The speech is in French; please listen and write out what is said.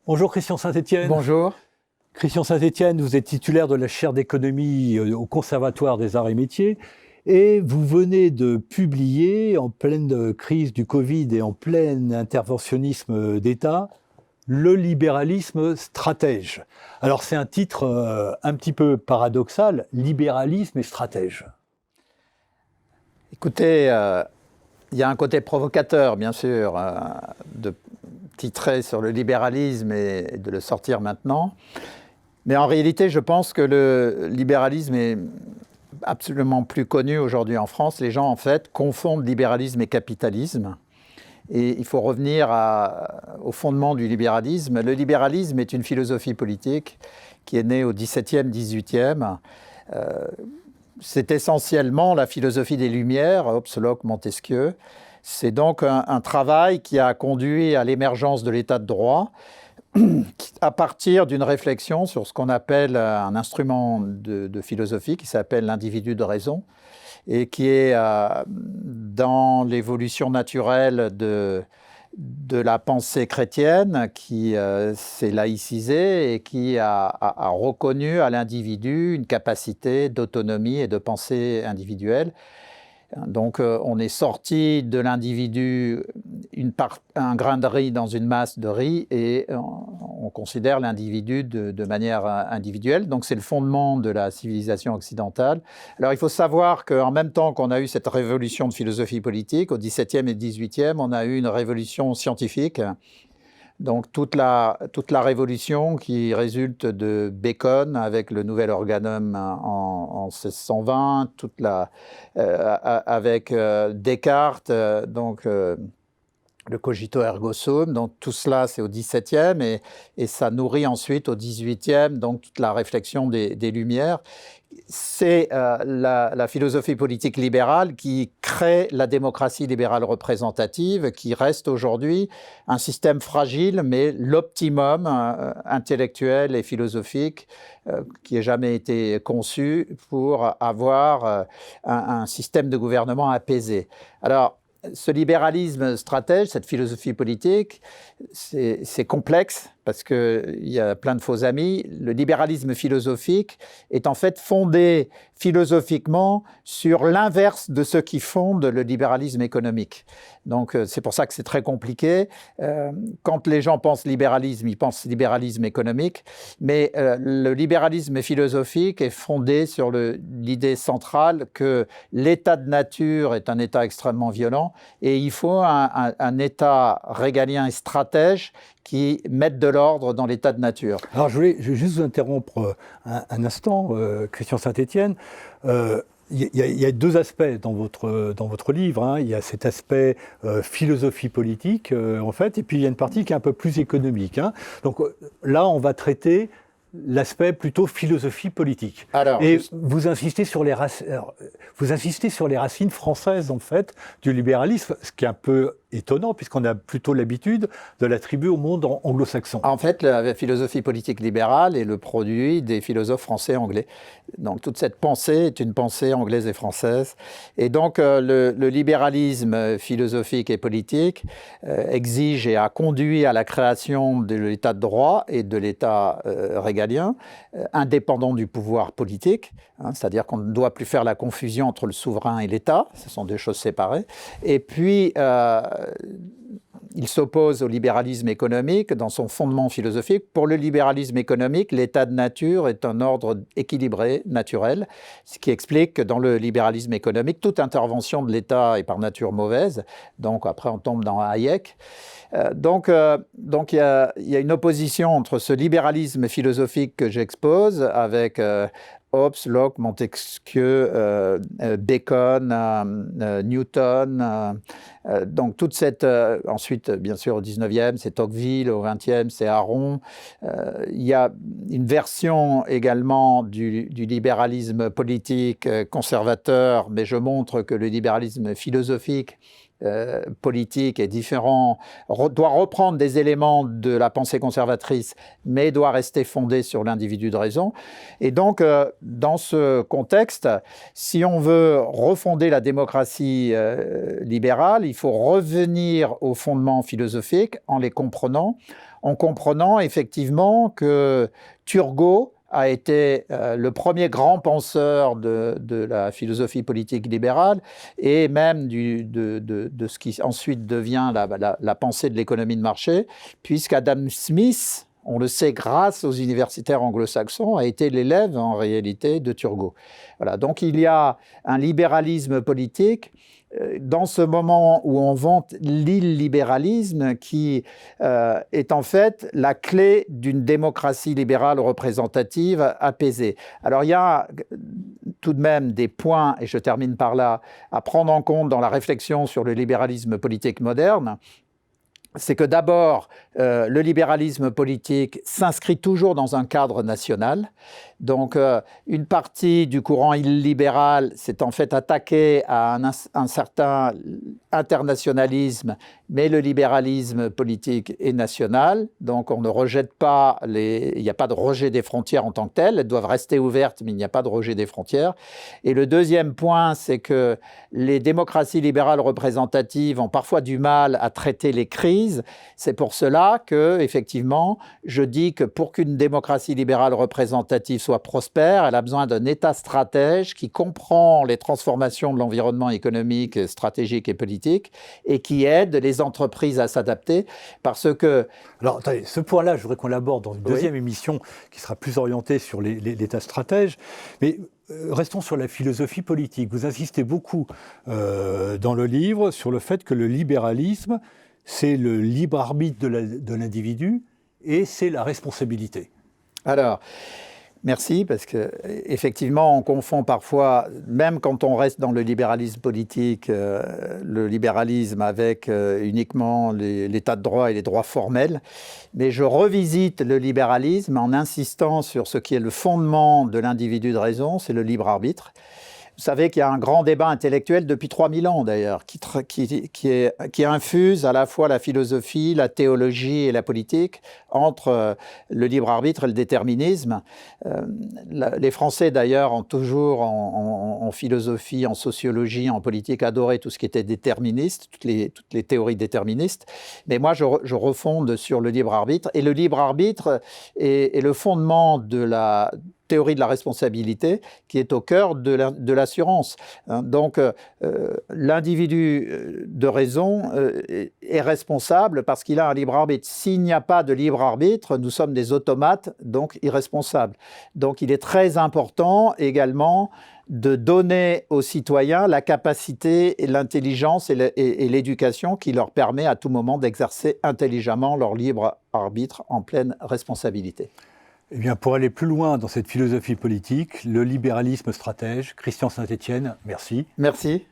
Bonjour Christian Saint-Étienne. Bonjour. Christian Saint-Étienne, vous êtes titulaire de la chaire d'économie au Conservatoire des Arts et Métiers et vous venez de publier, en pleine crise du Covid et en plein interventionnisme d'État, Le libéralisme stratège. Alors c'est un titre un petit peu paradoxal, libéralisme et stratège. Écoutez, il y a un côté provocateur, bien sûr, de titrer sur le libéralisme et de le sortir maintenant. Mais en réalité, je pense que le libéralisme est absolument plus connu aujourd'hui en France. Les gens, en fait, confondent libéralisme et capitalisme. Et il faut revenir au fondement du libéralisme. Le libéralisme est une philosophie politique qui est née au XVIIe, XVIIIe. C'est essentiellement la philosophie des Lumières, Hobbes, Locke, Montesquieu. C'est donc un travail qui a conduit à l'émergence de l'état de droit à partir d'une réflexion sur ce qu'on appelle un instrument de philosophie qui s'appelle l'individu de raison et qui est dans l'évolution naturelle de la pensée chrétienne qui s'est laïcisée et qui a reconnu à l'individu une capacité d'autonomie et de pensée individuelle. Donc on est sorti de l'individu un grain de riz dans une masse de riz et on considère l'individu de manière individuelle. Donc c'est le fondement de la civilisation occidentale. Alors il faut savoir qu'en même temps qu'on a eu cette révolution de philosophie politique, au XVIIe et XVIIIe, on a eu une révolution scientifique. Donc toute la révolution qui résulte de Bacon avec le Nouvel Organum en 1620, avec Descartes, le cogito ergo sum, donc tout cela c'est au XVIIe et ça nourrit ensuite au XVIIIe donc toute la réflexion des Lumières. C'est la philosophie politique libérale qui crée la démocratie libérale représentative, qui reste aujourd'hui un système fragile, mais l'optimum intellectuel et philosophique qui ait jamais été conçu pour avoir un système de gouvernement apaisé. Alors, ce libéralisme stratège, cette philosophie politique, c'est complexe parce qu'il y a plein de faux amis. Le libéralisme philosophique est en fait fondé philosophiquement sur l'inverse de ce qui fonde le libéralisme économique. Donc c'est pour ça que c'est très compliqué. Quand les gens pensent libéralisme, ils pensent libéralisme économique, mais le libéralisme philosophique est fondé sur l'idée centrale que l'état de nature est un état extrêmement violent et il faut un état régalien et stratège qui mettent de l'ordre dans l'état de nature. Alors je vais juste vous interrompre un instant, Christian Saint-Étienne. Il y a deux aspects dans votre livre. Hein. Il y a cet aspect philosophie politique, en fait, et puis il y a une partie qui est un peu plus économique. Hein. Donc là, on va traiter l'aspect plutôt philosophie politique. Et vous insistez sur les racines françaises, en fait, du libéralisme, ce qui est un peu étonnant, puisqu'on a plutôt l'habitude de l'attribuer au monde anglo-saxon. En fait, la philosophie politique libérale est le produit des philosophes français et anglais. Donc toute cette pensée est une pensée anglaise et française. Et donc le libéralisme philosophique et politique exige et a conduit à la création de l'état de droit et de l'état régalien, indépendant du pouvoir politique, hein, c'est-à-dire qu'on ne doit plus faire la confusion entre le souverain et l'État, ce sont deux choses séparées. Et puis il s'oppose au libéralisme économique dans son fondement philosophique. Pour le libéralisme économique, l'état de nature est un ordre équilibré, naturel, ce qui explique que dans le libéralisme économique, toute intervention de l'État est par nature mauvaise. Donc après, on tombe dans Hayek. Donc il y a une opposition entre ce libéralisme philosophique que j'expose avec Hobbes, Locke, Montesquieu, Bacon, Newton. Donc toute cette... ensuite, bien sûr, au 19e, c'est Tocqueville, au 20e, c'est Aron. Il y a une version également du libéralisme politique conservateur, mais je montre que le libéralisme philosophique politique est différent, doit reprendre des éléments de la pensée conservatrice, mais doit rester fondé sur l'individu de raison. Et donc, dans ce contexte, si on veut refonder la démocratie libérale, il faut revenir aux fondements philosophiques en les comprenant, en comprenant effectivement que Turgot a été le premier grand penseur de la philosophie politique libérale et même de ce qui ensuite devient la pensée de l'économie de marché, puisqu'Adam Smith, on le sait grâce aux universitaires anglo-saxons, a été l'élève en réalité de Turgot. Voilà, donc il y a un libéralisme politique dans ce moment où on vante l'illibéralisme qui est en fait la clé d'une démocratie libérale représentative apaisée. Alors il y a tout de même des points, et je termine par là, à prendre en compte dans la réflexion sur le libéralisme politique moderne. C'est que d'abord, le libéralisme politique s'inscrit toujours dans un cadre national. Donc, une partie du courant illibéral s'est en fait attaquée à un certain internationalisme, mais le libéralisme politique est national. Donc, on ne rejette pas il n'y a pas de rejet des frontières en tant que telles. Elles doivent rester ouvertes, mais il n'y a pas de rejet des frontières. Et le deuxième point, c'est que les démocraties libérales représentatives ont parfois du mal à traiter les crises. C'est pour cela que, effectivement, je dis que pour qu'une démocratie libérale représentative soit prospère, elle a besoin d'un État stratège qui comprend les transformations de l'environnement économique, stratégique et politique et qui aide les entreprises à s'adapter parce que... Alors, attendez, ce point-là, je voudrais qu'on l'aborde dans une deuxième émission qui sera plus orientée sur l'État stratège. Mais restons sur la philosophie politique. Vous insistez beaucoup dans le livre sur le fait que le libéralisme, c'est le libre arbitre de l'individu et c'est la responsabilité. Alors, merci, parce qu'effectivement, on confond parfois, même quand on reste dans le libéralisme politique, le libéralisme avec uniquement l'état de droit et les droits formels. Mais je revisite le libéralisme en insistant sur ce qui est le fondement de l'individu de raison, c'est le libre arbitre. Vous savez qu'il y a un grand débat intellectuel depuis 3000 ans d'ailleurs, qui infuse à la fois la philosophie, la théologie et la politique entre le libre arbitre et le déterminisme. Les Français d'ailleurs ont toujours en philosophie, en sociologie, en politique adoré tout ce qui était déterministe, toutes les théories déterministes. Mais moi je refonde sur le libre arbitre et le libre arbitre est le fondement de la théorie de la responsabilité qui est au cœur de l'assurance. Donc, l'individu de raison est responsable parce qu'il a un libre arbitre. S'il n'y a pas de libre arbitre, nous sommes des automates, donc irresponsables. Donc, il est très important également de donner aux citoyens la capacité, l'intelligence et l'éducation qui leur permet à tout moment d'exercer intelligemment leur libre arbitre en pleine responsabilité. Eh bien, pour aller plus loin dans cette philosophie politique, le libéralisme stratège, Christian Saint-Étienne, merci. Merci.